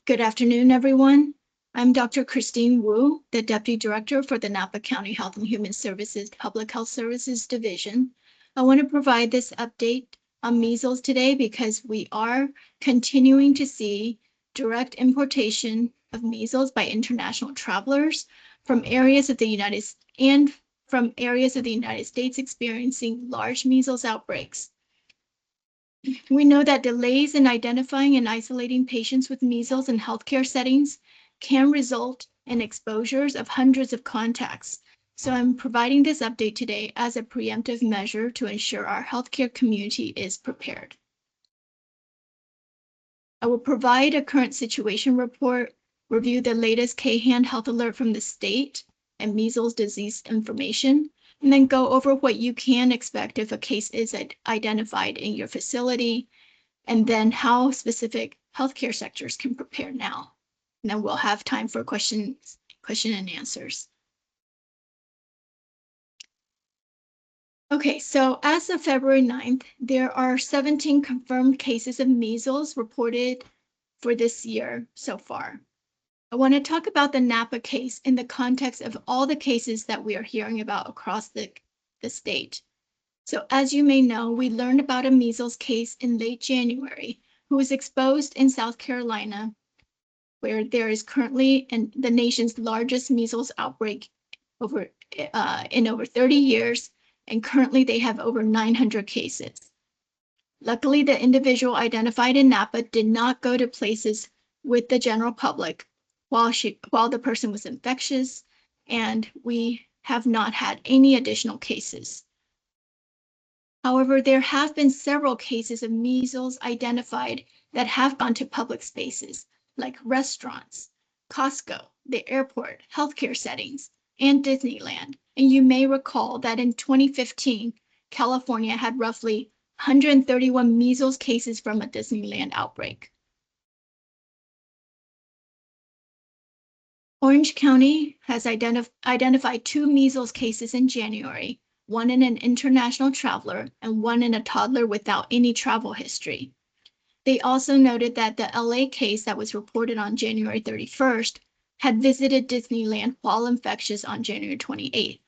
Good afternoon, everyone. I'm Dr. Christine Wu, the Deputy Director for the Napa County Health and Human Services Public Health Services Division. I want to provide this update on measles today because we are continuing to see direct importation of measles by international travelers from areas of the United States experiencing large measles outbreaks. We know that delays in identifying and isolating patients with measles in healthcare settings can result in exposures of hundreds of contacts. So I'm providing this update today as a preemptive measure to ensure our healthcare community is prepared. I will provide a current situation report, review the latest KHAN Health Alert from the state and measles disease information, and then go over what you can expect if a case is identified in your facility, and then how specific healthcare sectors can prepare now. And then we'll have time for question and answers. Okay, so as of February 9th, there are 17 confirmed cases of measles reported for this year so far. I want to talk about the Napa case in the context of all the cases that we are hearing about across the state. So as you may know, we learned about a measles case in late January who was exposed in South Carolina, where there is currently the nation's largest measles outbreak in over 30 years, and currently they have over 900 cases. Luckily, the individual identified in Napa did not go to places with the general public while the person was infectious, and we have not had any additional cases. However, there have been several cases of measles identified that have gone to public spaces like restaurants, Costco, the airport, healthcare settings, and Disneyland. And you may recall that in 2015, California had roughly 131 measles cases from a Disneyland outbreak. Orange County has identified 2 measles cases in January, one in an international traveler and one in a toddler without any travel history. They also noted that the LA case that was reported on January 31st had visited Disneyland while infectious on January 28th.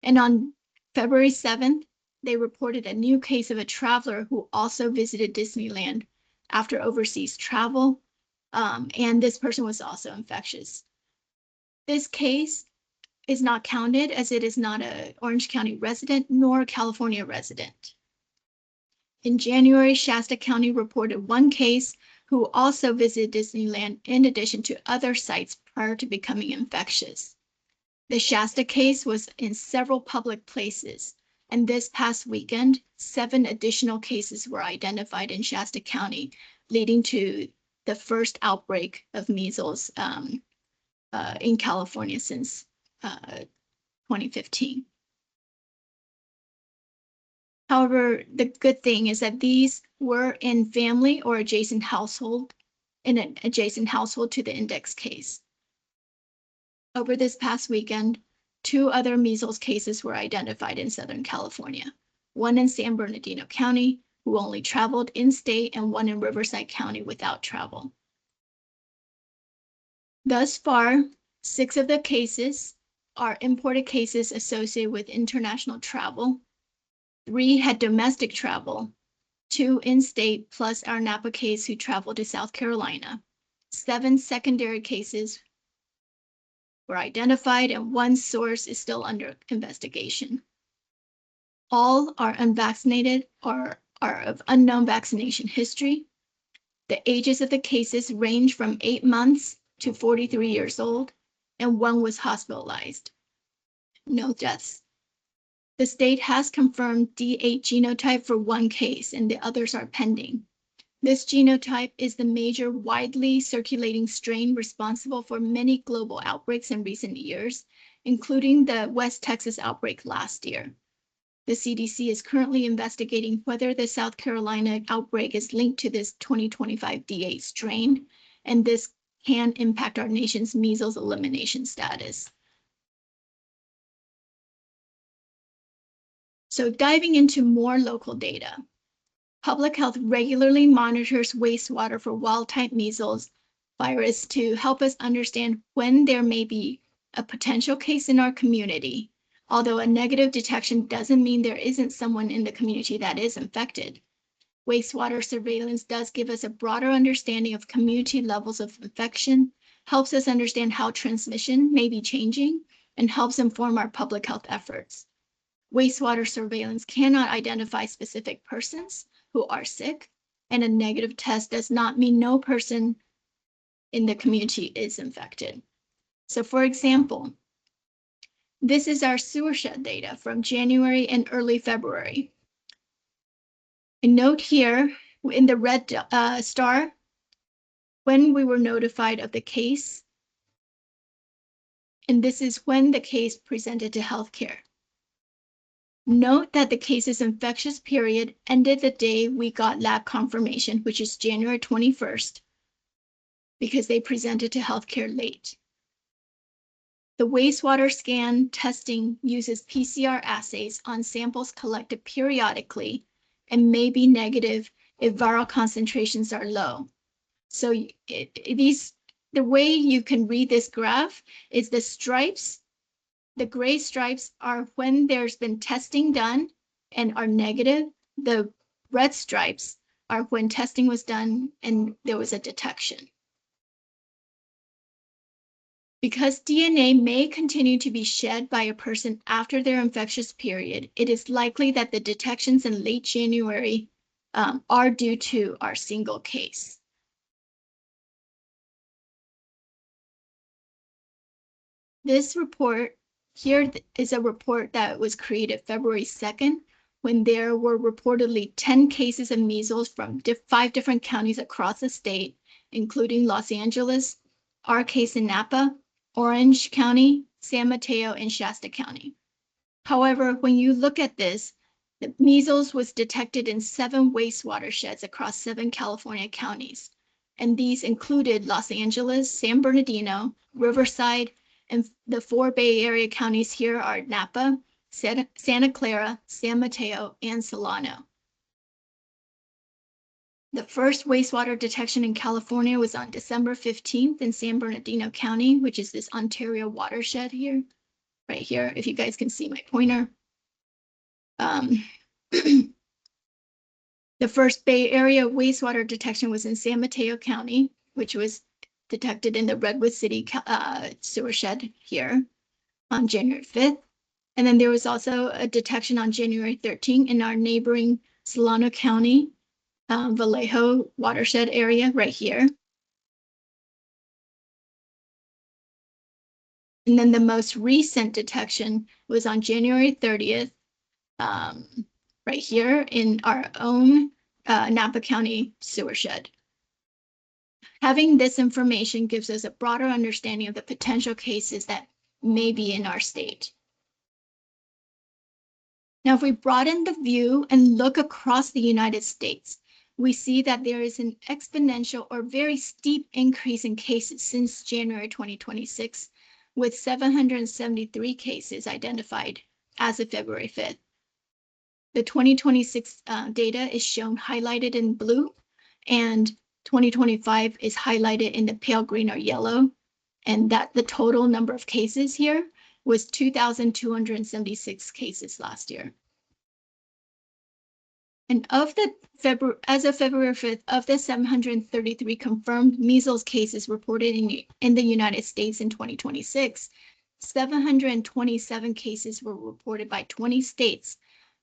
And on February 7th, they reported a new case of a traveler who also visited Disneyland after overseas travel, and this person was also infectious. This case is not counted as it is not an Orange County resident nor a California resident. In January, Shasta County reported 1 case who also visited Disneyland in addition to other sites prior to becoming infectious. The Shasta case was in several public places, and this past weekend, 7 additional cases were identified in Shasta County, leading to the first outbreak of measles in California since 2015. However, the good thing is that these were in family or adjacent household, in an adjacent household to the index case. Over this past weekend, 2 other measles cases were identified in Southern California, one in San Bernardino County, who only traveled in-state, and one in Riverside County without travel. Thus far, 6 of the cases are imported cases associated with international travel. 3 had domestic travel, 2 in-state, plus our Napa case who traveled to South Carolina. 7 secondary cases were identified, and 1 source is still under investigation. All are unvaccinated or are of unknown vaccination history. The ages of the cases range from 8 months to 43 years old, and 1 was hospitalized. No deaths. The state has confirmed D8 genotype for 1 case, and the others are pending. This genotype is the major widely circulating strain responsible for many global outbreaks in recent years, including the West Texas outbreak last year. The CDC is currently investigating whether the South Carolina outbreak is linked to this 2025 D8 strain, and this can impact our nation's measles elimination status. So diving into more local data, Public Health regularly monitors wastewater for wild-type measles virus to help us understand when there may be a potential case in our community. Although a negative detection doesn't mean there isn't someone in the community that is infected. Wastewater surveillance does give us a broader understanding of community levels of infection, helps us understand how transmission may be changing, and helps inform our public health efforts. Wastewater surveillance cannot identify specific persons who are sick, and a negative test does not mean no person in the community is infected. So for example, this is our sewer shed data from January and early February. A note here in the red star, when we were notified of the case, and this is when the case presented to healthcare. Note that the case's infectious period ended the day we got lab confirmation, which is January 21st, because they presented to healthcare late. The wastewater scan testing uses PCR assays on samples collected periodically and may be negative if viral concentrations are low. So the way you can read this graph is the stripes. The gray stripes are when there's been testing done and are negative. The red stripes are when testing was done and there was a detection. Because DNA may continue to be shed by a person after their infectious period, it is likely that the detections in late January are due to our single case. This report here is a report that was created February 2nd, when there were reportedly 10 cases of measles from 5 different counties across the state, including Los Angeles, our case in Napa, Orange County, San Mateo, and Shasta County. However, when you look at this, the measles was detected in 7 wastewater sheds across 7 California counties, and these included Los Angeles, San Bernardino, Riverside, and the 4 Bay Area counties here are Napa, Santa Clara, San Mateo, and Solano. The first wastewater detection in California was on December 15th in San Bernardino County, which is this Ontario watershed here, right here, if you guys can see my pointer. The first Bay Area wastewater detection was in San Mateo County, which was detected in the Redwood City sewer shed here on January 5th. And then there was also a detection on January 13th in our neighboring Solano County, Vallejo watershed area right here. And then the most recent detection was on January 30th, right here in our own Napa County sewer shed. Having this information gives us a broader understanding of the potential cases that may be in our state. Now, if we broaden the view and look across the United States, we see that there is an exponential or very steep increase in cases since January 2026, with 773 cases identified as of February 5th. The 2026 data is shown highlighted in blue, and 2025 is highlighted in the pale green or yellow, and that the total number of cases here was 2,276 cases last year. And as of February 5th, of the 733 confirmed measles cases reported in the United States in 2026, 727 cases were reported by 20 states,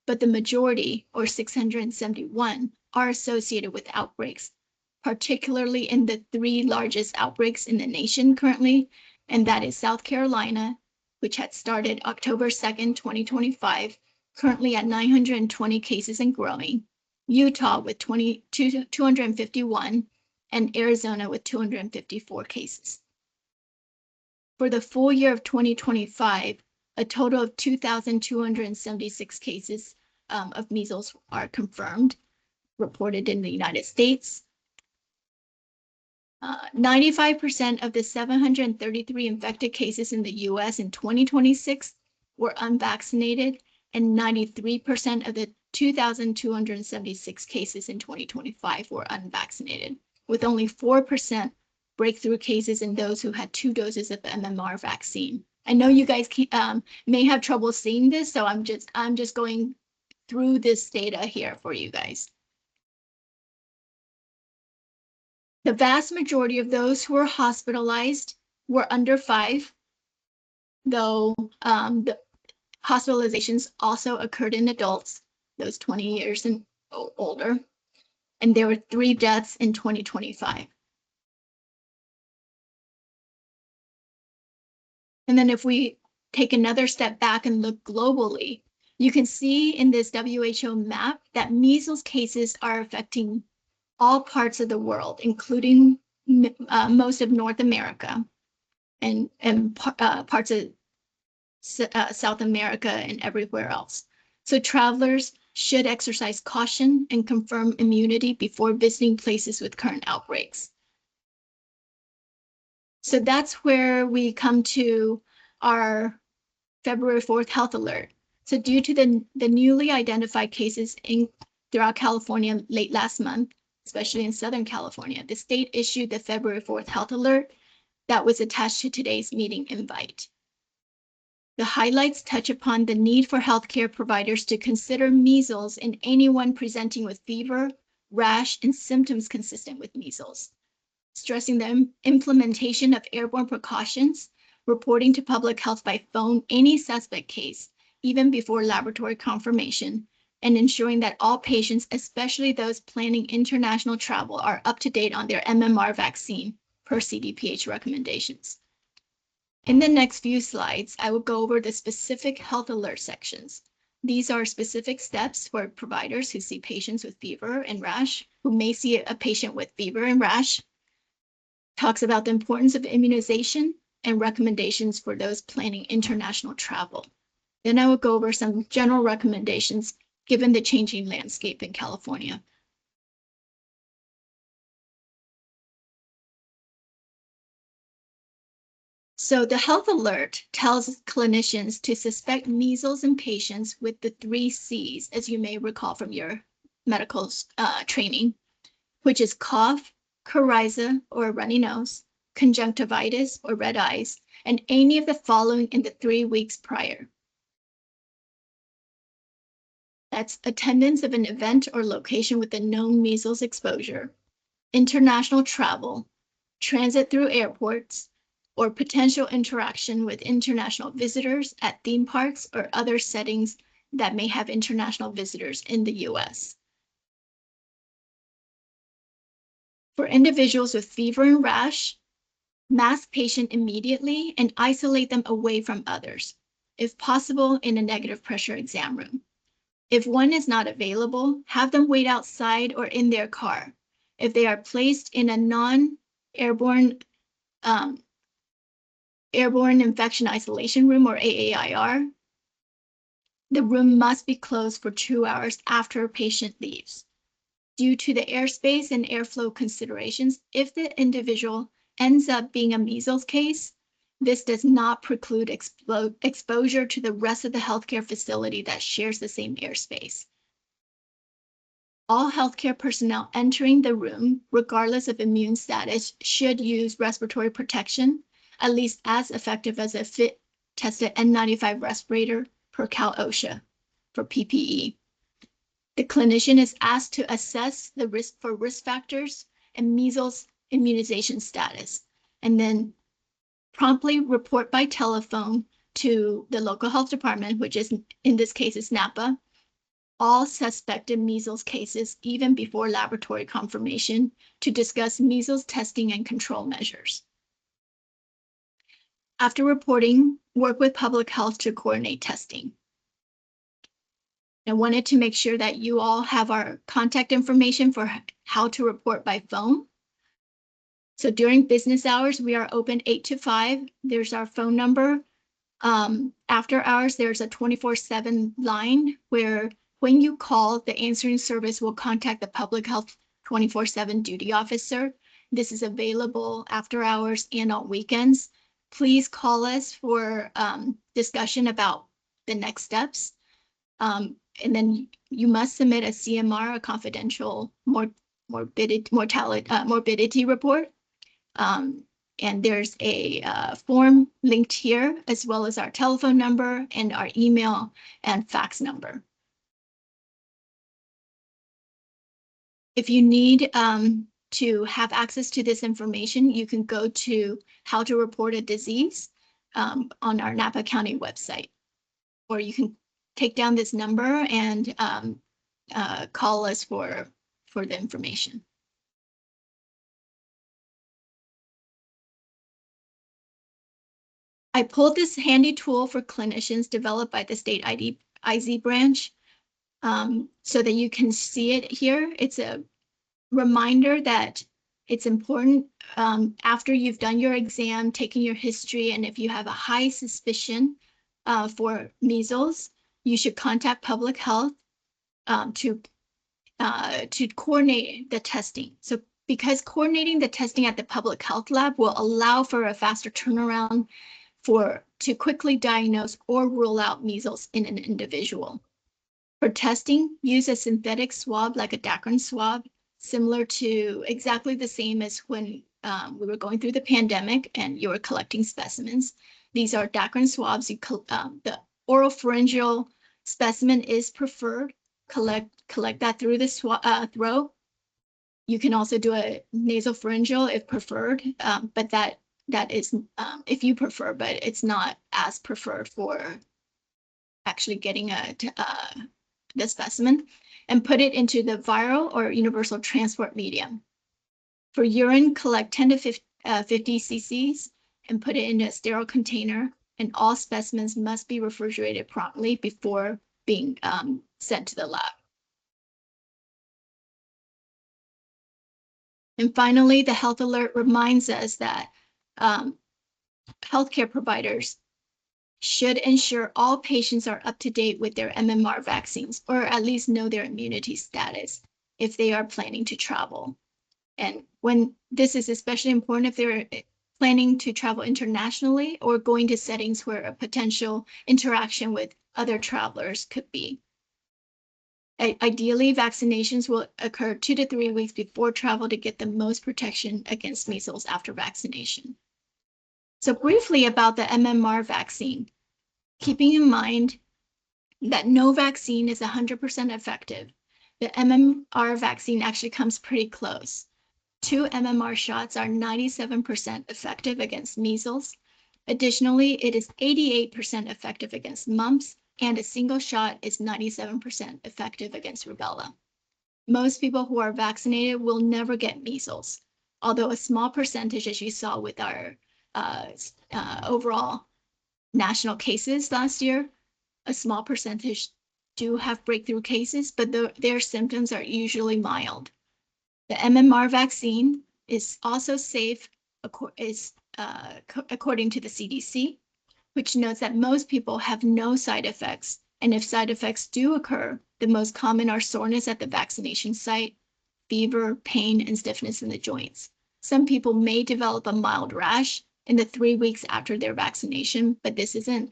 but the majority, or 671, are associated with outbreaks, particularly in the 3 largest outbreaks in the nation currently, and that is South Carolina, which had started October 2nd, 2025, currently at 920 cases and growing, Utah with 251, and Arizona with 254 cases. For the full year of 2025, a total of 2,276 cases of measles are confirmed, reported in the United States. 95% of the 733 infected cases in the US in 2026 were unvaccinated, and 93% of the 2,276 cases in 2025 were unvaccinated, with only 4% breakthrough cases in those who had 2 doses of MMR vaccine. I know you guys may have trouble seeing this, so I'm just going through this data here for you guys. The vast majority of those who were hospitalized were under 5, though the hospitalizations also occurred in adults, those 20 years and older, and there were 3 deaths in 2025. And then if we take another step back and look globally, you can see in this WHO map that measles cases are affecting all parts of the world, including most of North America and parts of South America and everywhere else. So travelers should exercise caution and confirm immunity before visiting places with current outbreaks. So that's where we come to our February 4th health alert. So due to the newly identified cases throughout California late last month, especially in Southern California, the state issued the February 4th health alert that was attached to today's meeting invite. The highlights touch upon the need for healthcare providers to consider measles in anyone presenting with fever, rash, and symptoms consistent with measles, stressing the implementation of airborne precautions, reporting to public health by phone any suspect case, even before laboratory confirmation, and ensuring that all patients, especially those planning international travel, are up to date on their MMR vaccine per CDPH recommendations. In the next few slides, I will go over the specific health alert sections. These are specific steps for providers who see patients with fever and rash, who may see a patient with fever and rash, talks about the importance of immunization and recommendations for those planning international travel. Then I will go over some general recommendations given the changing landscape in California. So the health alert tells clinicians to suspect measles in patients with the 3 C's, as you may recall from your medical training, which is cough, coryza or runny nose, conjunctivitis or red eyes, and any of the following in the 3 weeks prior. That's attendance of an event or location with a known measles exposure, international travel, transit through airports, or potential interaction with international visitors at theme parks or other settings that may have international visitors in the U.S. For individuals with fever and rash, mask patient immediately and isolate them away from others, if possible in a negative pressure exam room. If one is not available, have them wait outside or in their car. If they are placed in a non-airborne airborne infection isolation room or AAIR, the room must be closed for 2 hours after a patient leaves. Due to the airspace and airflow considerations, if the individual ends up being a measles case, this does not preclude exposure to the rest of the healthcare facility that shares the same airspace. All healthcare personnel entering the room, regardless of immune status, should use respiratory protection, at least as effective as a fit-tested N95 respirator per Cal OSHA for PPE. The clinician is asked to assess the risk factors and measles immunization status, and then promptly report by telephone to the local health department, which is in this case is Napa, all suspected measles cases even before laboratory confirmation to discuss measles testing and control measures. After reporting, work with public health to coordinate testing. I wanted to make sure that you all have our contact information for how to report by phone. So during business hours, we are open 8 to 5. There's our phone number. After hours, there's a 24/7 line where when you call, the answering service will contact the public health 24/7 duty officer. This is available after hours and on weekends. Please call us for discussion about the next steps. And then you must submit a CMR, a confidential morbidity report. And there's a form linked here, as well as our telephone number and our email and fax number. If you need to have access to this information, you can go to How to Report a Disease on our Napa County website, or you can take down this number and call us for the information. I pulled this handy tool for clinicians developed by the state IZ branch so that you can see it here. It's a reminder that it's important after you've done your exam, taken your history, and if you have a high suspicion for measles, you should contact public health to coordinate the testing. So because coordinating the testing at the public health lab will allow for a faster turnaround to quickly diagnose or rule out measles in an individual. For testing, use a synthetic swab like a Dacron swab, similar to exactly the same as when we were going through the pandemic and you were collecting specimens. These are Dacron swabs. The oropharyngeal specimen is preferred. Collect that through the throat. You can also do a nasopharyngeal if preferred, but that is if you prefer, but it's not as preferred for actually getting the specimen, and put it into the viral or universal transport medium. For urine, collect 10 to 50 cc's and put it in a sterile container, and all specimens must be refrigerated promptly before being sent to the lab. And finally, the health alert reminds us that healthcare providers should ensure all patients are up to date with their MMR vaccines, or at least know their immunity status if they are planning to travel. And when this is especially important if they're planning to travel internationally or going to settings where a potential interaction with other travelers could be. Ideally, vaccinations will occur 2 to 3 weeks before travel to get the most protection against measles after vaccination. So briefly about the MMR vaccine, keeping in mind that no vaccine is 100% effective, the MMR vaccine actually comes pretty close. 2 MMR shots are 97% effective against measles. Additionally, it is 88% effective against mumps, and a single shot is 97% effective against rubella. Most people who are vaccinated will never get measles, although a small percentage, as you saw with our overall national cases last year, a small percentage do have breakthrough cases, but their symptoms are usually mild. The MMR vaccine is also safe, according to the CDC, which notes that most people have no side effects. And if side effects do occur, the most common are soreness at the vaccination site, fever, pain, and stiffness in the joints. Some people may develop a mild rash in the 3 weeks after their vaccination, but this isn't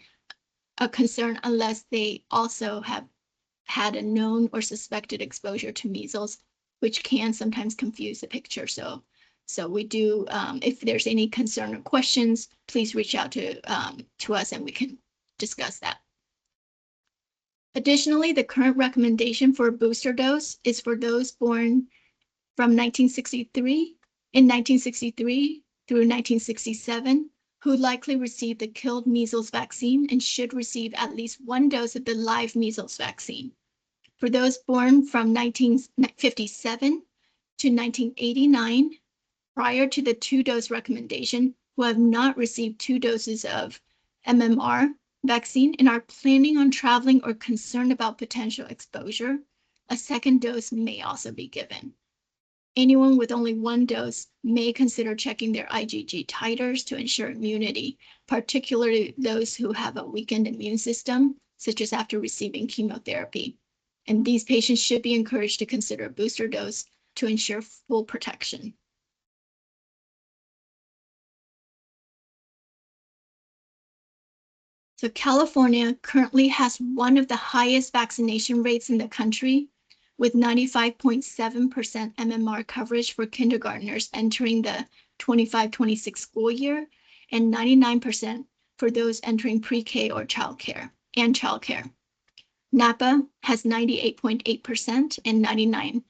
a concern unless they also have had a known or suspected exposure to measles, which can sometimes confuse the picture. So we do, if there's any concern or questions, please reach out to us and we can discuss that. Additionally, the current recommendation for a booster dose is for those born from 1963 through 1967, who likely received the killed measles vaccine and should receive at least 1 dose of the live measles vaccine. For those born from 1957 to 1989, prior to the 2-dose recommendation, who have not received 2 doses of MMR vaccine and are planning on traveling or concerned about potential exposure, a 2nd dose may also be given. Anyone with only 1 dose may consider checking their IgG titers to ensure immunity, particularly those who have a weakened immune system, such as after receiving chemotherapy. And these patients should be encouraged to consider a booster dose to ensure full protection. So California currently has one of the highest vaccination rates in the country, with 95.7% MMR coverage for kindergartners entering the 25-26 school year, and 99% for those entering pre-K or childcare. Napa has 98.8% and 99%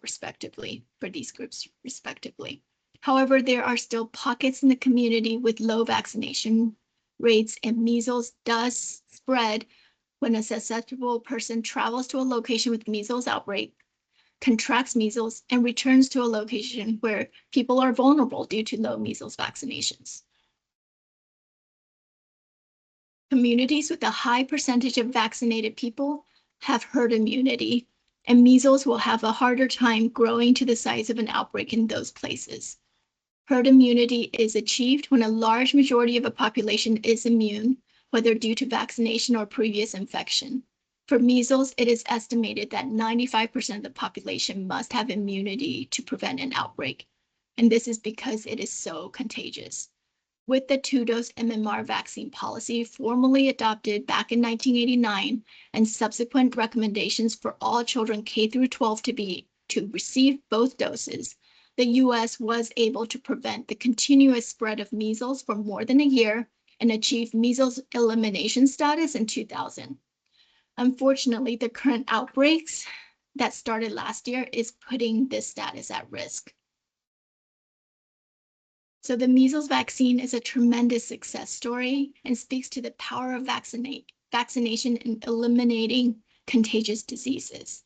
respectively for these groups respectively. However, there are still pockets in the community with low vaccination rates, and measles does spread when a susceptible person travels to a location with measles outbreak, contracts measles, and returns to a location where people are vulnerable due to low measles vaccinations. Communities with a high percentage of vaccinated people have herd immunity, and measles will have a harder time growing to the size of an outbreak in those places. Herd immunity is achieved when a large majority of a population is immune, whether due to vaccination or previous infection. For measles, it is estimated that 95% of the population must have immunity to prevent an outbreak, and this is because it is so contagious. With the two-dose MMR vaccine policy formally adopted back in 1989 and subsequent recommendations for all children K through 12 to receive both doses, the U.S. was able to prevent the continuous spread of measles for more than a year and achieve measles elimination status in 2000. Unfortunately, the current outbreaks that started last year is putting this status at risk. So the measles vaccine is a tremendous success story and speaks to the power of vaccination in eliminating contagious diseases.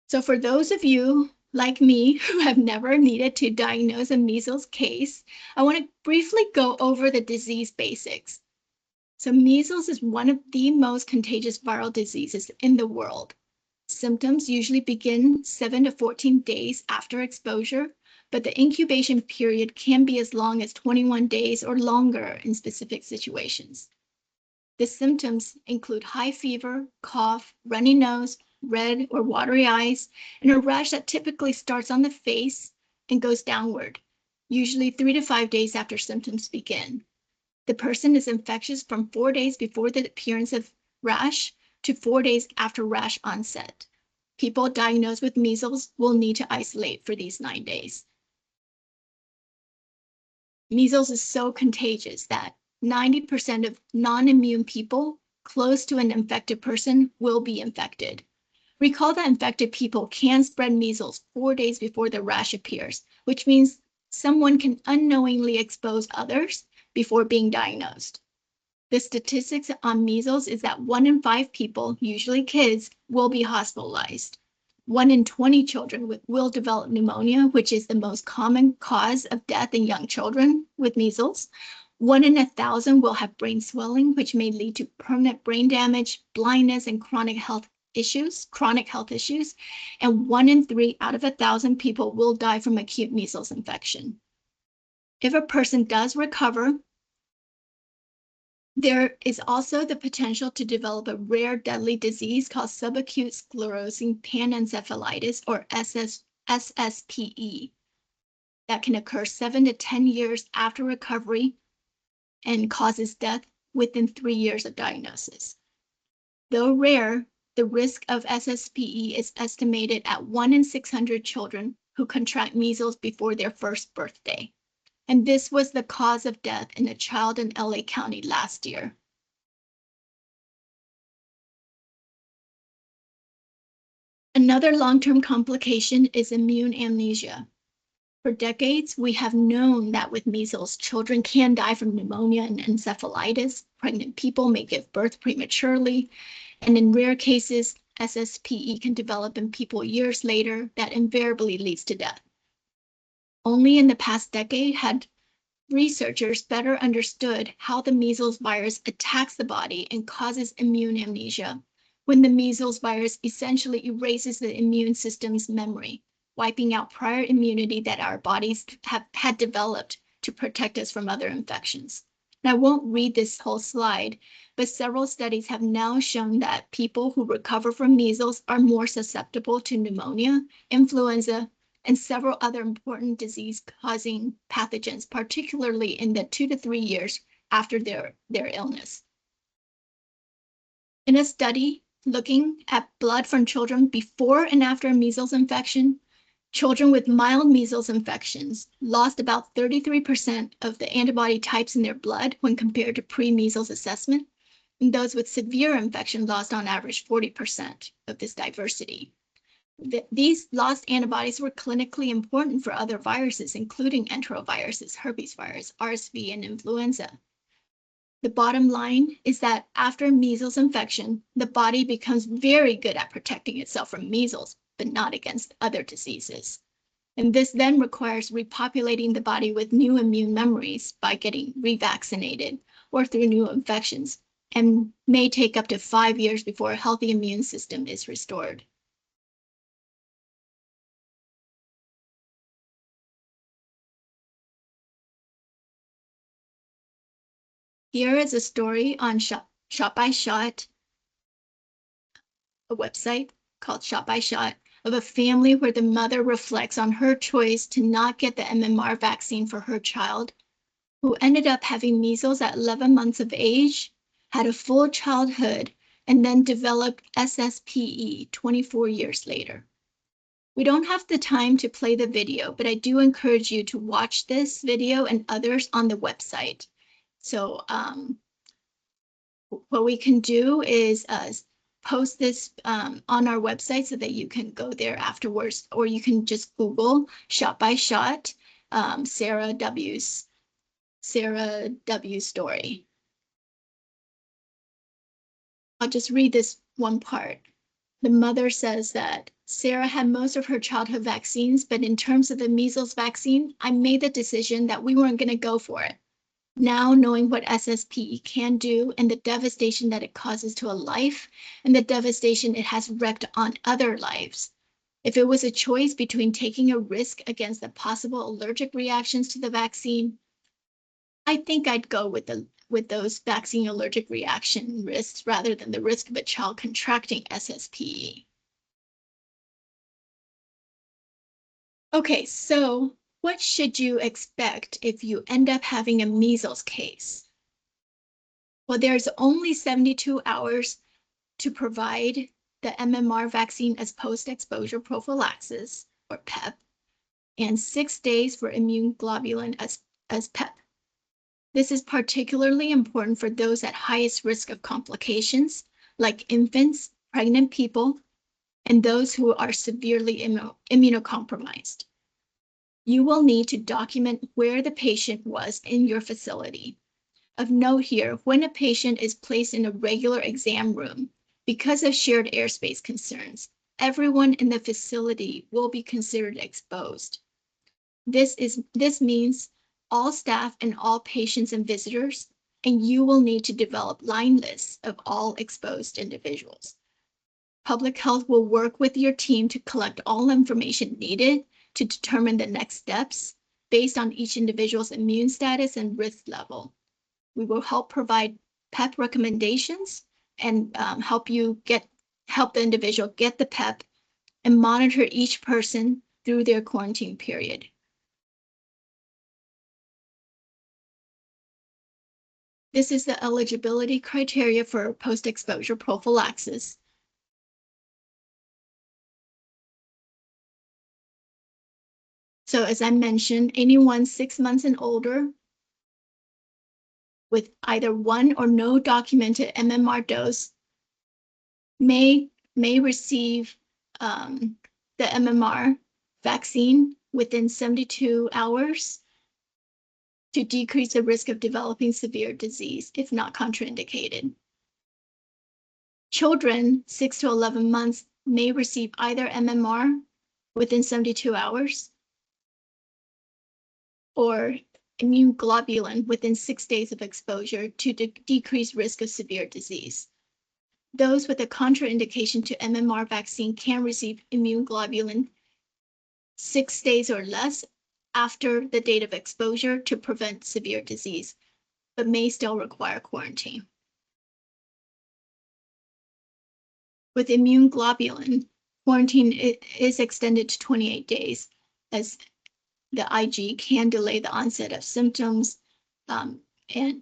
So for those of you like me who have never needed to diagnose a measles case, I want to briefly go over the disease basics. So measles is one of the most contagious viral diseases in the world. Symptoms usually begin 7 to 14 days after exposure, but the incubation period can be as long as 21 days or longer in specific situations. The symptoms include high fever, cough, runny nose, red or watery eyes, and a rash that typically starts on the face and goes downward, usually 3 to 5 days after symptoms begin. The person is infectious from 4 days before the appearance of rash to 4 days after rash onset. People diagnosed with measles will need to isolate for these 9 days. Measles is so contagious that 90% of non-immune people close to an infected person will be infected. Recall that infected people can spread measles 4 days before the rash appears, which means someone can unknowingly expose others before being diagnosed. The statistics on measles is that 1 in 5 people, usually kids, will be hospitalized. 1 in 20 children will develop pneumonia, which is the most common cause of death in young children with measles. 1 in 1,000 will have brain swelling, which may lead to permanent brain damage, blindness, and chronic health issues. And 1 in 3 out of 1,000 people will die from acute measles infection. If a person does recover, there is also the potential to develop a rare deadly disease called subacute sclerosing panencephalitis, or SSPE, that can occur 7 to 10 years after recovery and causes death within 3 years of diagnosis. Though rare, the risk of SSPE is estimated at 1 in 600 children who contract measles before their first birthday. And this was the cause of death in a child in LA County last year. Another long-term complication is immune amnesia. For decades, we have known that with measles, children can die from pneumonia and encephalitis. Pregnant people may give birth prematurely, and in rare cases, SSPE can develop in people years later that invariably leads to death. Only in the past decade had researchers better understood how the measles virus attacks the body and causes immune amnesia, when the measles virus essentially erases the immune system's memory, wiping out prior immunity that our bodies had developed to protect us from other infections. And I won't read this whole slide, but several studies have now shown that people who recover from measles are more susceptible to pneumonia, influenza, and several other important disease-causing pathogens, particularly in the 2 to 3 years after their illness. In a study looking at blood from children before and after a measles infection, children with mild measles infections lost about 33% of the antibody types in their blood when compared to pre-measles assessment, and those with severe infection lost on average 40% of this diversity. These lost antibodies were clinically important for other viruses, including enteroviruses, herpes virus, RSV, and influenza. The bottom line is that after measles infection, the body becomes very good at protecting itself from measles, but not against other diseases. And this then requires repopulating the body with new immune memories by getting revaccinated or through new infections, and may take up to 5 years before a healthy immune system is restored. Here is a story on Shot by Shot, a website called Shot by Shot, of a family where the mother reflects on her choice to not get the MMR vaccine for her child, who ended up having measles at 11 months of age, had a full childhood, and then developed SSPE 24 years later. We don't have the time to play the video, but I do encourage you to watch this video and others on the website. So what we can do is post this on our website so that you can go there afterwards, or you can just Google Shot by Shot, Sarah W. story. I'll just read this one part. The mother says that Sarah had most of her childhood vaccines, but in terms of the measles vaccine, I made the decision that we weren't going to go for it. Now, knowing what SSPE can do and the devastation that it causes to a life and the devastation it has wreaked on other lives, if it was a choice between taking a risk against the possible allergic reactions to the vaccine, I think I'd go with those vaccine allergic reaction risks rather than the risk of a child contracting SSPE. Okay, so what should you expect if you end up having a measles case? Well, there's only 72 hours to provide the MMR vaccine as post-exposure prophylaxis, or PEP, and 6 days for immune globulin as PEP. This is particularly important for those at highest risk of complications, like infants, pregnant people, and those who are severely immunocompromised. You will need to document where the patient was in your facility. Of note here, when a patient is placed in a regular exam room, because of shared airspace concerns, everyone in the facility will be considered exposed. This means all staff and all patients and visitors, and you will need to develop line lists of all exposed individuals. Public health will work with your team to collect all information needed to determine the next steps based on each individual's immune status and risk level. We will help provide PEP recommendations and help the individual get the PEP and monitor each person through their quarantine period. This is the eligibility criteria for post-exposure prophylaxis. So as I mentioned, anyone 6 months and older with either one or no documented MMR dose may receive the MMR vaccine within 72 hours to decrease the risk of developing severe disease if not contraindicated. Children 6 to 11 months may receive either MMR within 72 hours or immune globulin within 6 days of exposure to decrease risk of severe disease. Those with a contraindication to MMR vaccine can receive immune globulin 6 days or less after the date of exposure to prevent severe disease, but may still require quarantine. With immune globulin, quarantine is extended to 28 days as the IG can delay the onset of symptoms, and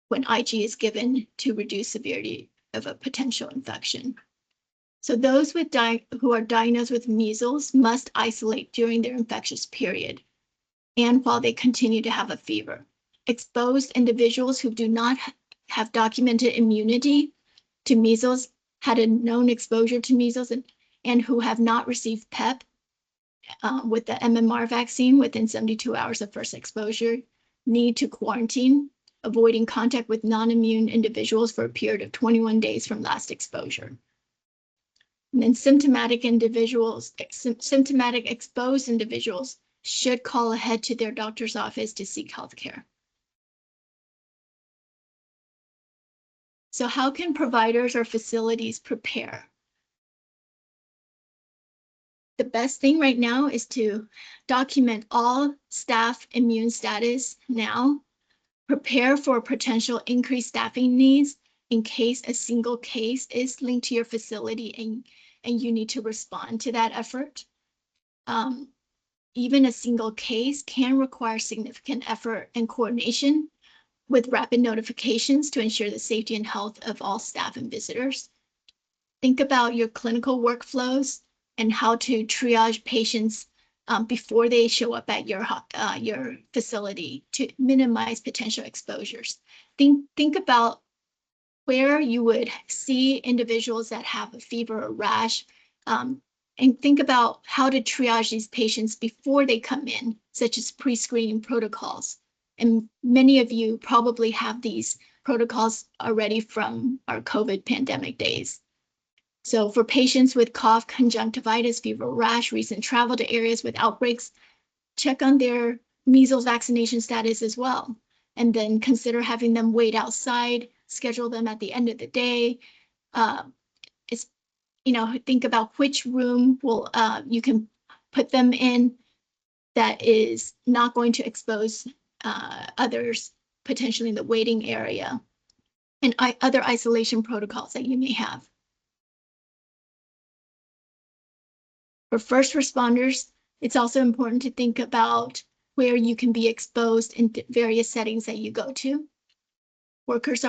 when IG is given to reduce severity of a potential infection. So those who are diagnosed with measles must isolate during their infectious period and while they continue to have a fever. Exposed individuals who do not have documented immunity to measles, had a known exposure to measles, and who have not received PEP with the MMR vaccine within 72 hours of first exposure need to quarantine, avoiding contact with non-immune individuals for a period of 21 days from last exposure. And then symptomatic exposed individuals should call ahead to their doctor's office to seek health care. So how can providers or facilities prepare? The best thing right now is to document all staff immune status now, prepare for potential increased staffing needs in case a single case is linked to your facility and you need to respond to that effort. Even a single case can require significant effort and coordination with rapid notifications to ensure the safety and health of all staff and visitors. Think about your clinical workflows and how to triage patients before they show up at your facility to minimize potential exposures. Think about where you would see individuals that have a fever or rash, and think about how to triage these patients before they come in, such as pre-screening protocols. And many of you probably have these protocols already from our COVID pandemic days. So for patients with cough, conjunctivitis, fever, rash, recent travel to areas with outbreaks, check on their measles vaccination status as well. And then consider having them wait outside, schedule them at the end of the day. Think about which room you can put them in that is not going to expose others potentially in the waiting area, and other isolation protocols that you may have. For first responders, it's also important to think about where you can be exposed in various settings that you go to. Workers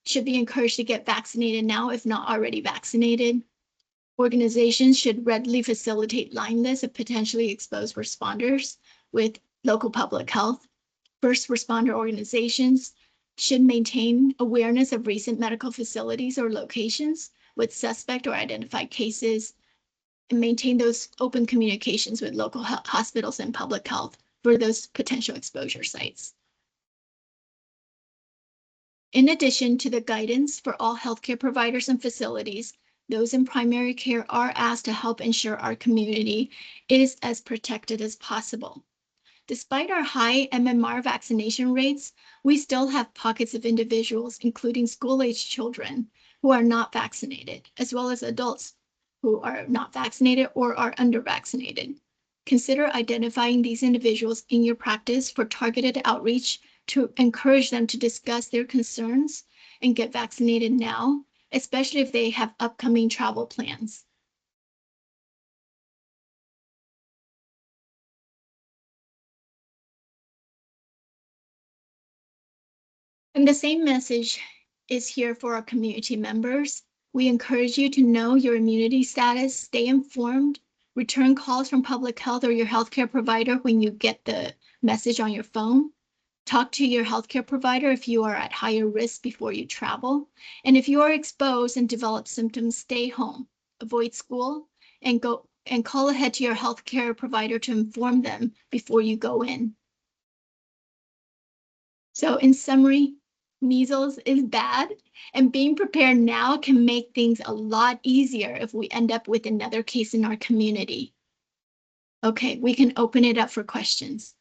should be encouraged to get vaccinated now, if not already vaccinated. Organizations should readily facilitate line lists of potentially exposed responders with local public health. First responder organizations should maintain awareness of recent medical facilities or locations with suspect or identified cases, and maintain those open communications with local hospitals and public health for those potential exposure sites. In addition to the guidance for all healthcare providers and facilities, those in primary care are asked to help ensure our community is as protected as possible. Despite our high MMR vaccination rates, we still have pockets of individuals, including school-aged children, who are not vaccinated, as well as adults who are not vaccinated or are under-vaccinated. Consider identifying these individuals in your practice for targeted outreach to encourage them to discuss their concerns and get vaccinated now, especially if they have upcoming travel plans. And the same message is here for our community members. We encourage you to know your immunity status, stay informed, return calls from public health or your healthcare provider when you get the message on your phone. Talk to your healthcare provider if you are at higher risk before you travel. And if you are exposed and develop symptoms, stay home, avoid school, and call ahead to your healthcare provider to inform them before you go in. So in summary, measles is bad, and being prepared now can make things a lot easier if we end up with another case in our community. Okay, we can open it up for questions.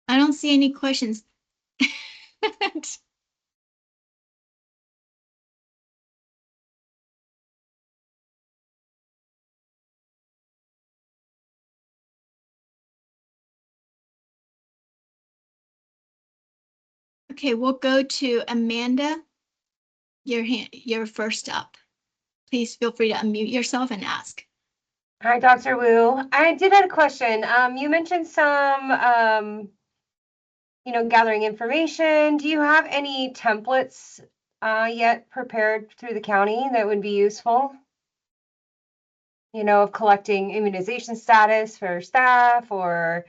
I don't see any questions. Okay, we'll go to Amanda. You're first up. Please feel free to unmute yourself and ask. Hi, Dr. Wu. I did have a question. You mentioned some, gathering information. Do you have any templates yet prepared through the county that would be useful? Of collecting immunization status for staff or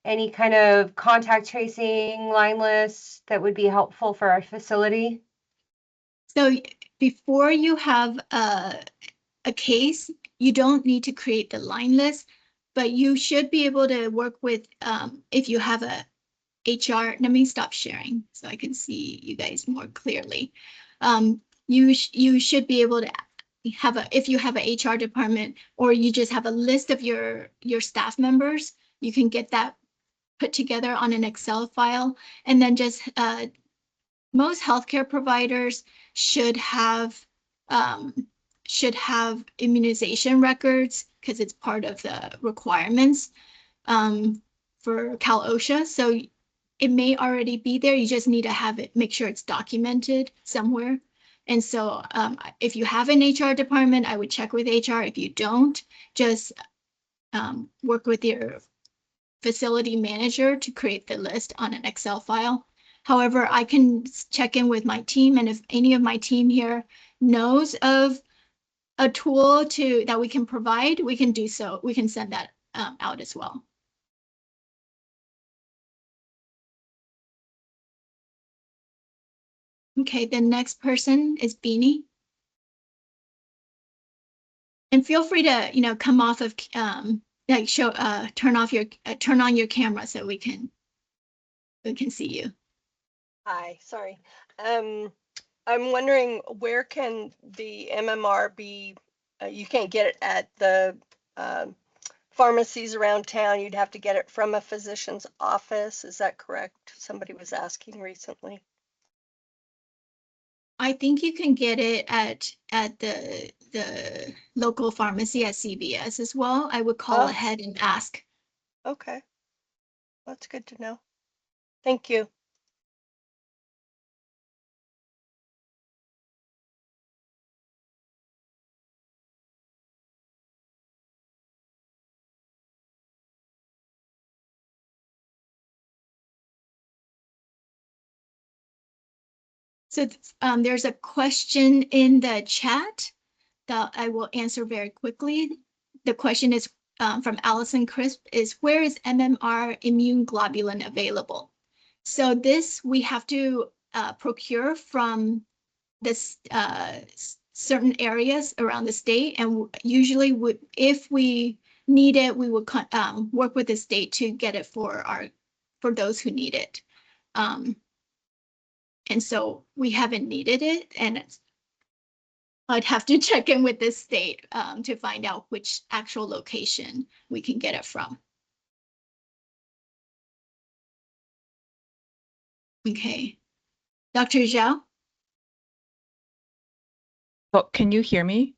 any kind of contact tracing line lists that would be helpful for our facility? So before you have a case, you don't need to create the line list, but you should be able to work with, if you have a HR, let me stop sharing so I can see you guys more clearly. You should be able to have if you have a HR department or you just have a list of your staff members, you can get that put together on an Excel file, and then just most healthcare providers should have um, immunization records because it's part of the requirements for Cal OSHA. So it may already be there. You just need to have it, make sure it's documented somewhere. And so if you have an HR department, I would check with HR. If you don't, just work with your facility manager to create the list on an Excel file. However, I can check in with my team, and if any of my team here knows of a tool that we can provide, we can do so. We can send that out as well. Okay, the next person is Beanie. And feel free to, come off of like turn on your camera so we can see you. Hi, sorry. I'm wondering, where can the MMR be? You can't get it at the pharmacies around town. You'd have to get it from a physician's office. Is that correct? Somebody was asking recently. I think you can get it at the local pharmacy at CVS as well. I would call ahead and ask. Okay, that's good to know. Thank you. So there's a question in the chat that I will answer very quickly. The question is from Allison Crisp is, where is MMR immune globulin available? So this we have to procure from this certain areas around the state, and usually if we need it, we would work with the state to get it for those who need it. And so we haven't needed it, and I'd have to check in with the state to find out which actual location we can get it from. Okay. Dr. Zhao? Oh, can you hear me?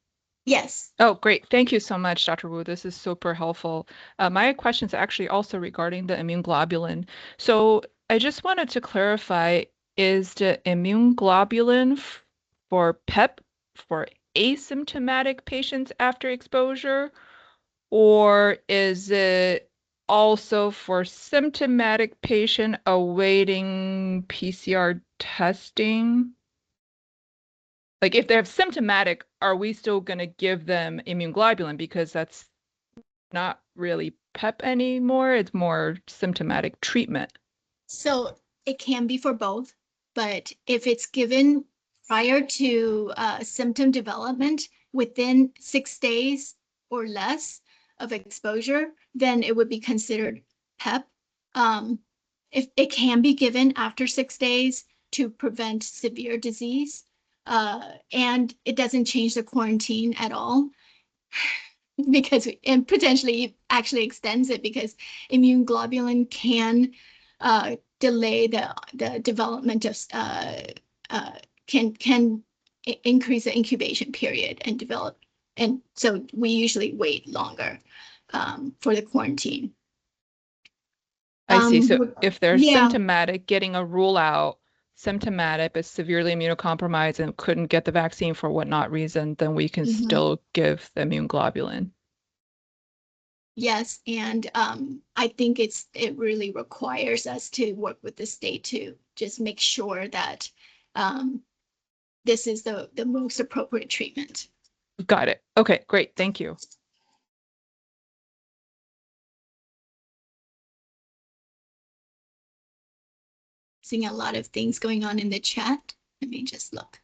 Yes. Oh, great. Thank you so much, Dr. Wu. This is super helpful. My question is actually also regarding the immune globulin. So I just wanted to clarify, is the immune globulin for PEP for asymptomatic patients after exposure, or is it also for symptomatic patient awaiting PCR testing? Like if they're symptomatic, are we still going to give them immune globulin, because that's not really PEP anymore? It's more symptomatic treatment. So it can be for both, but if it's given prior to symptom development within 6 days or less of exposure, then it would be considered PEP. If it can be given after 6 days to prevent severe disease, and it doesn't change the quarantine at all. Because and potentially actually extends it, because immune globulin can delay the development of can increase the incubation period and develop, and so we usually wait longer for the quarantine. I see. So if they're yeah. symptomatic, getting a rule out symptomatic but severely immunocompromised and couldn't get the vaccine for what not reason, then we can Mhm. still give the immune globulin. Yes, and I think it really requires us to work with the state to just make sure that this is the most appropriate treatment. Got it. Okay, great. Thank you. Seeing a lot of things going on in the chat. Let me just look.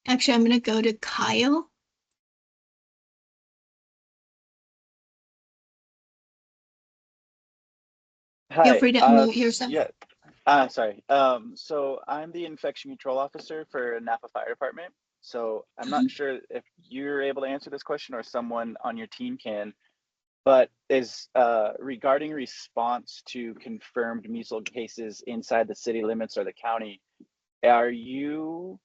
Actually, I'm going to go to Kyle. Feel Hi. free to unmute yourself. Yeah. Sorry. So I'm the infection control officer for Napa Fire Department. So I'm not sure if you're able to answer this question or someone on your team can, but is regarding response to confirmed measles cases inside the city limits or the county, are you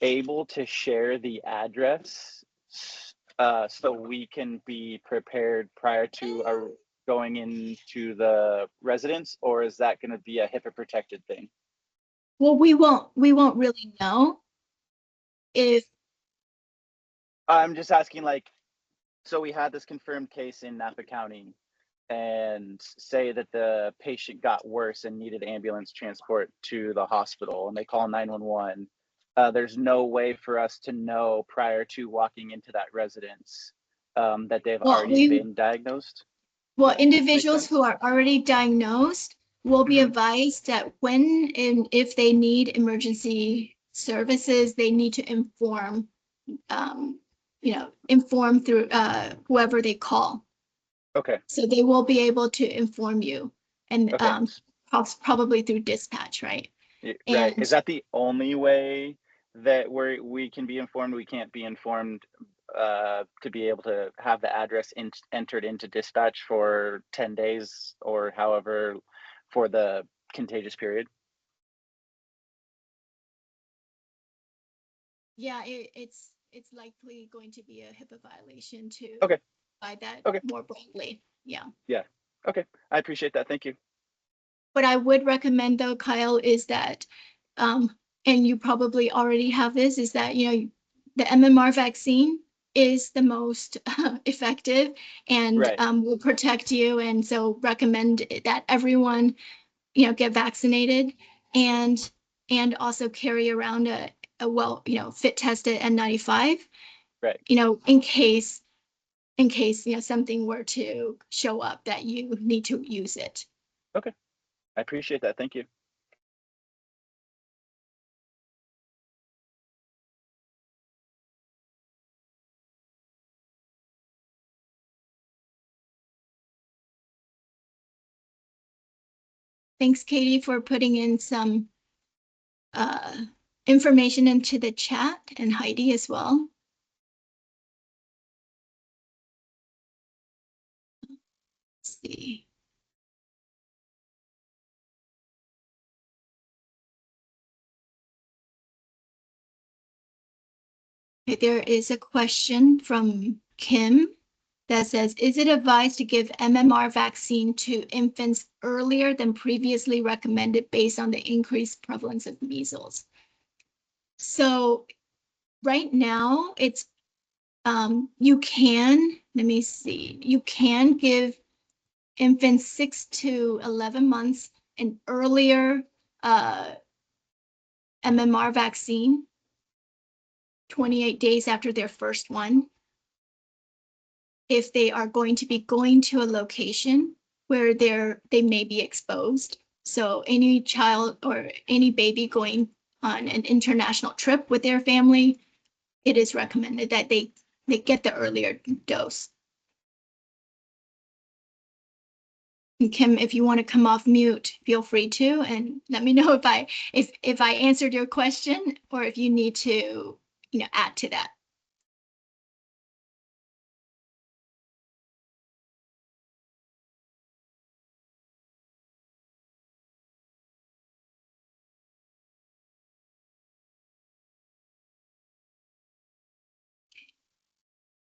able to share the address so we can be prepared prior to our going into the residence, or is that going to be a HIPAA protected thing? Well, we won't really know if I'm just asking, like, so we had this confirmed case in Napa County, and say that the patient got worse and needed ambulance transport to the hospital, and they call 911. There's no way for us to know prior to walking into that residence that they've well, already been diagnosed. well, Makes individuals sense? who are already diagnosed will be Mhm. advised that when and if they need emergency services, they need to inform, inform through whoever they call. Okay. So they will be able to inform you, and Okay. probably through dispatch, right? Right. And Is that the only way that we can be informed? We can't be informed to be able to have the address entered into dispatch for 10 days or however for the contagious period? yeah, it's likely going to be a HIPAA violation to Okay. buy that Okay. more broadly. Yeah. Yeah. Okay. I appreciate that. Thank you. What I would recommend though, Kyle, is that, and you probably already have this, is that, the MMR vaccine is the most effective and Right. will protect you. And so recommend that everyone, get vaccinated and also carry around a well, fit tested N95, Right. in case, something were to show up that you need to use it. Okay. I appreciate that. Thank you. Thanks, Katie, for putting in some information into the chat, and Heidi as well. Let's see. Okay, there is a question from Kim that says, is it advised to give MMR vaccine to infants earlier than previously recommended based on the increased prevalence of measles? So right now it's, you can give infants 6 to 11 months an earlier MMR vaccine, 28 days after their first one, if they are going to be going to a location where they may be exposed. So any child or any baby going on an international trip with their family, it is recommended that they get the earlier dose. And Kim, if you want to come off mute, feel free to, and let me know if I answered your question or if you need to, add to that.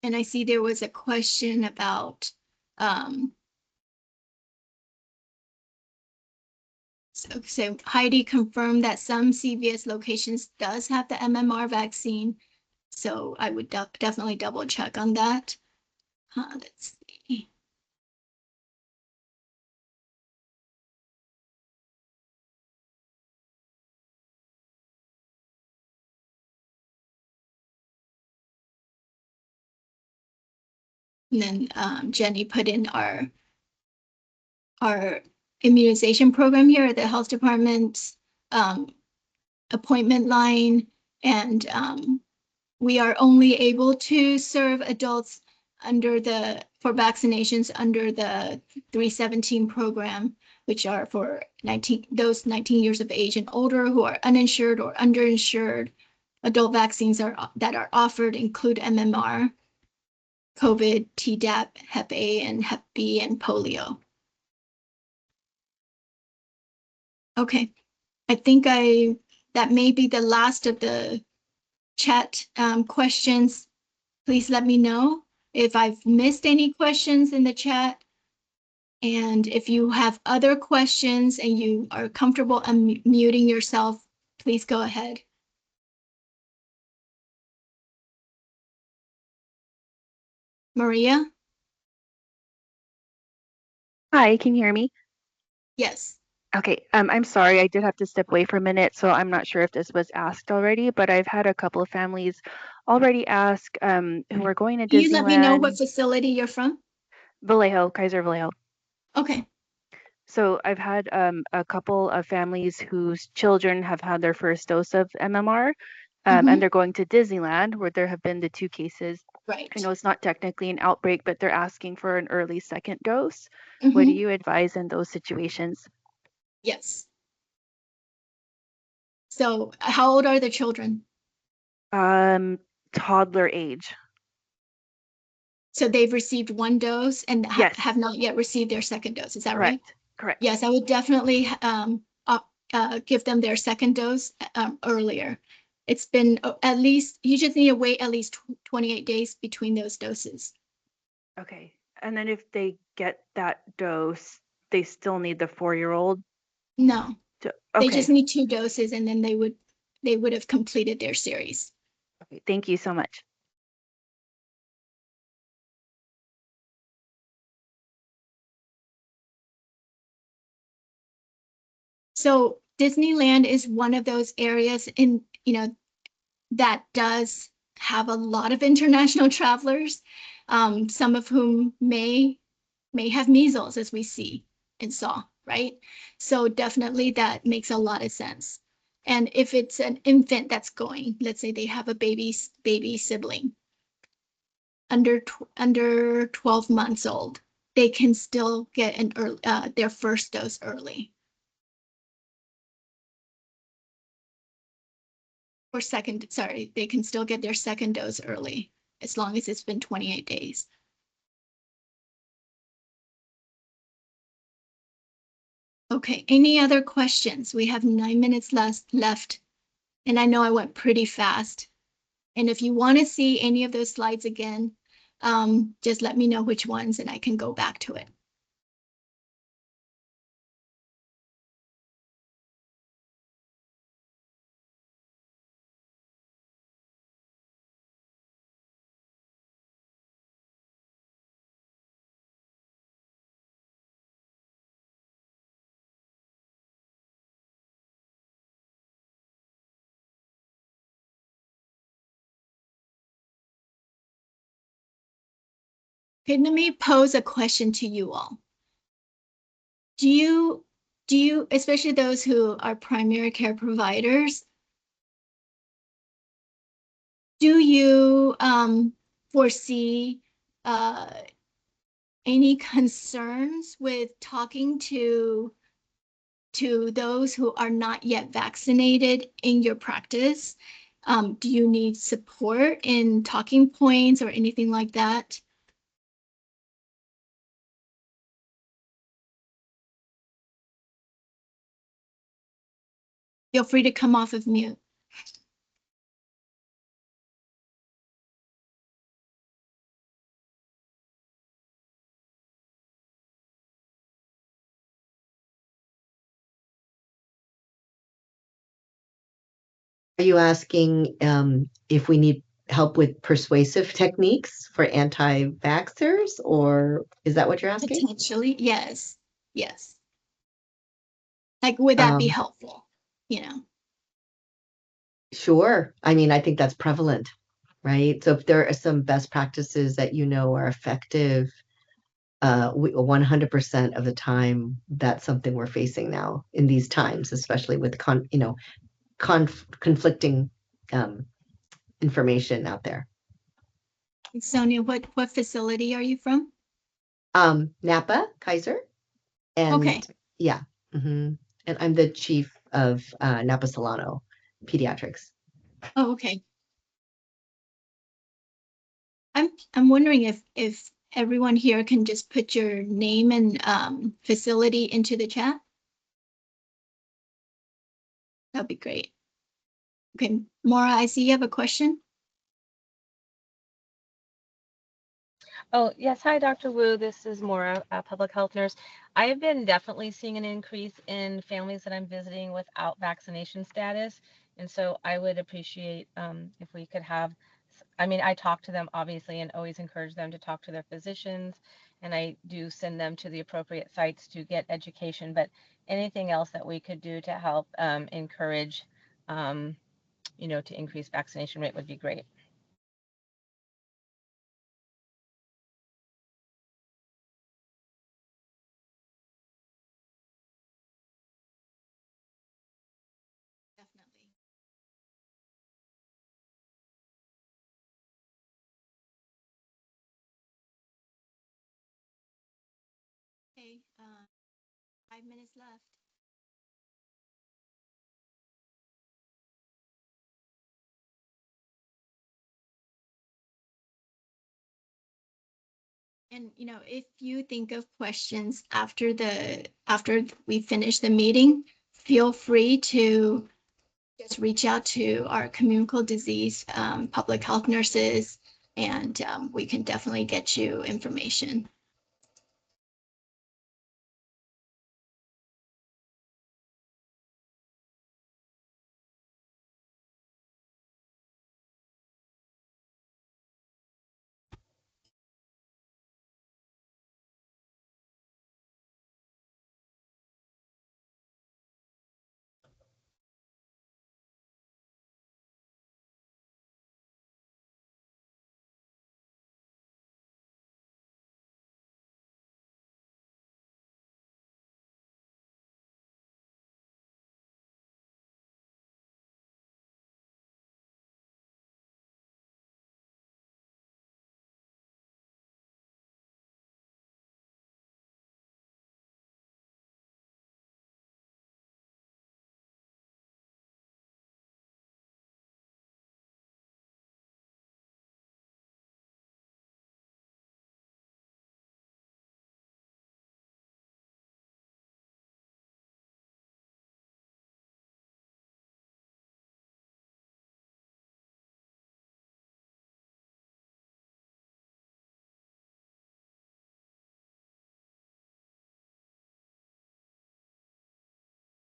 And I see there was a question about, so Heidi confirmed that some CVS locations does have the MMR vaccine. So I would definitely double check on that. Let's see. And then Jenny put in our immunization program here at the health department's appointment line. And we are only able to serve adults for vaccinations under the 317 program, which are for those 19 years of age and older who are uninsured or underinsured. Adult vaccines that are offered include MMR, COVID, Tdap, Hep A, and Hep B, and polio. Okay, I think that may be the last of the chat questions. Please let me know if I've missed any questions in the chat. And if you have other questions and you are comfortable unmuting yourself, please go ahead. Maria? Hi, can you hear me? Yes. Okay, I'm sorry, I did have to step away for a minute, so I'm not sure if this was asked already, but I've had a couple of families already ask who are going to Can you let me know what Disneyland, facility you're from? Vallejo, Kaiser Vallejo. Okay. So I've had a couple of families whose children have had their first dose of MMR, and they're going to Disneyland where there have been the 2 cases. Right. I know it's not technically an outbreak, but they're asking for an early second dose. What do you advise in those situations? Yes. So how old are the children? Toddler age. So they've received 1 dose and Yes, have not yet received their second dose. Is that right? correct. Yes, I would definitely give them their second dose earlier. It's been at least, you just need to wait at least 28 days between those doses. Okay. And then if they get that dose, they still need the 4-year-old No, to, they okay. just need 2 doses and then they would have completed their series. Okay. Thank you so much. So Disneyland is one of those areas that does have a lot of international travelers, some of whom may have measles, as we see and saw, right? So definitely that makes a lot of sense. And if it's an infant that's going, let's say they have a baby sibling under 12 months old, they can still get their first dose early. Or second, sorry, they can still get their second dose early as long as it's been 28 days. Okay, any other questions? We have 9 minutes left, and I know I went pretty fast. And if you want to see any of those slides again, just let me know which ones and I can go back to it. Okay, let me pose a question to you all. Do you, especially those who are primary care providers, do you foresee any concerns with talking to those who are not yet vaccinated in your practice? Do you need support in talking points or anything like that? Feel free to come off of mute. Are you asking if we need help with persuasive techniques for anti-vaxxers, or is that what you're asking? Potentially, yes. Yes. Like, would that be Um, helpful? You know? Sure. I mean, I think that's prevalent, right? So if there are some best practices that you know are effective, 100% of the time, that's something we're facing now in these times, especially with conflicting information out there. Sonia, what facility are you from? Napa, Kaiser, and Okay. yeah, and I'm the chief of Napa Solano Pediatrics. Oh, okay. I'm wondering if everyone here can just put your name and facility into the chat. That'd be great. Okay, Maura, I see you have a question. Oh, yes. Hi, Dr. Wu. This is Maura, a public health nurse. I've been definitely seeing an increase in families that I'm visiting without vaccination status. And so I would appreciate if we could have, I mean, I talk to them obviously and always encourage them to talk to their physicians. And I do send them to the appropriate sites to get education. But anything else that we could do to help encourage, to increase vaccination rate would be great. Definitely. Okay, 5 minutes left. And if you think of questions after we finish the meeting, feel free to just reach out to our communicable disease public health nurses, and we can definitely get you information.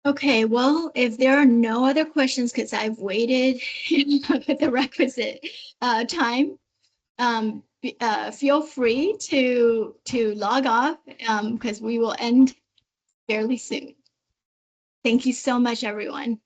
Okay, well, if there are no other questions, because I've waited with the requisite time, feel free to log off because we will end fairly soon. Thank you so much, everyone.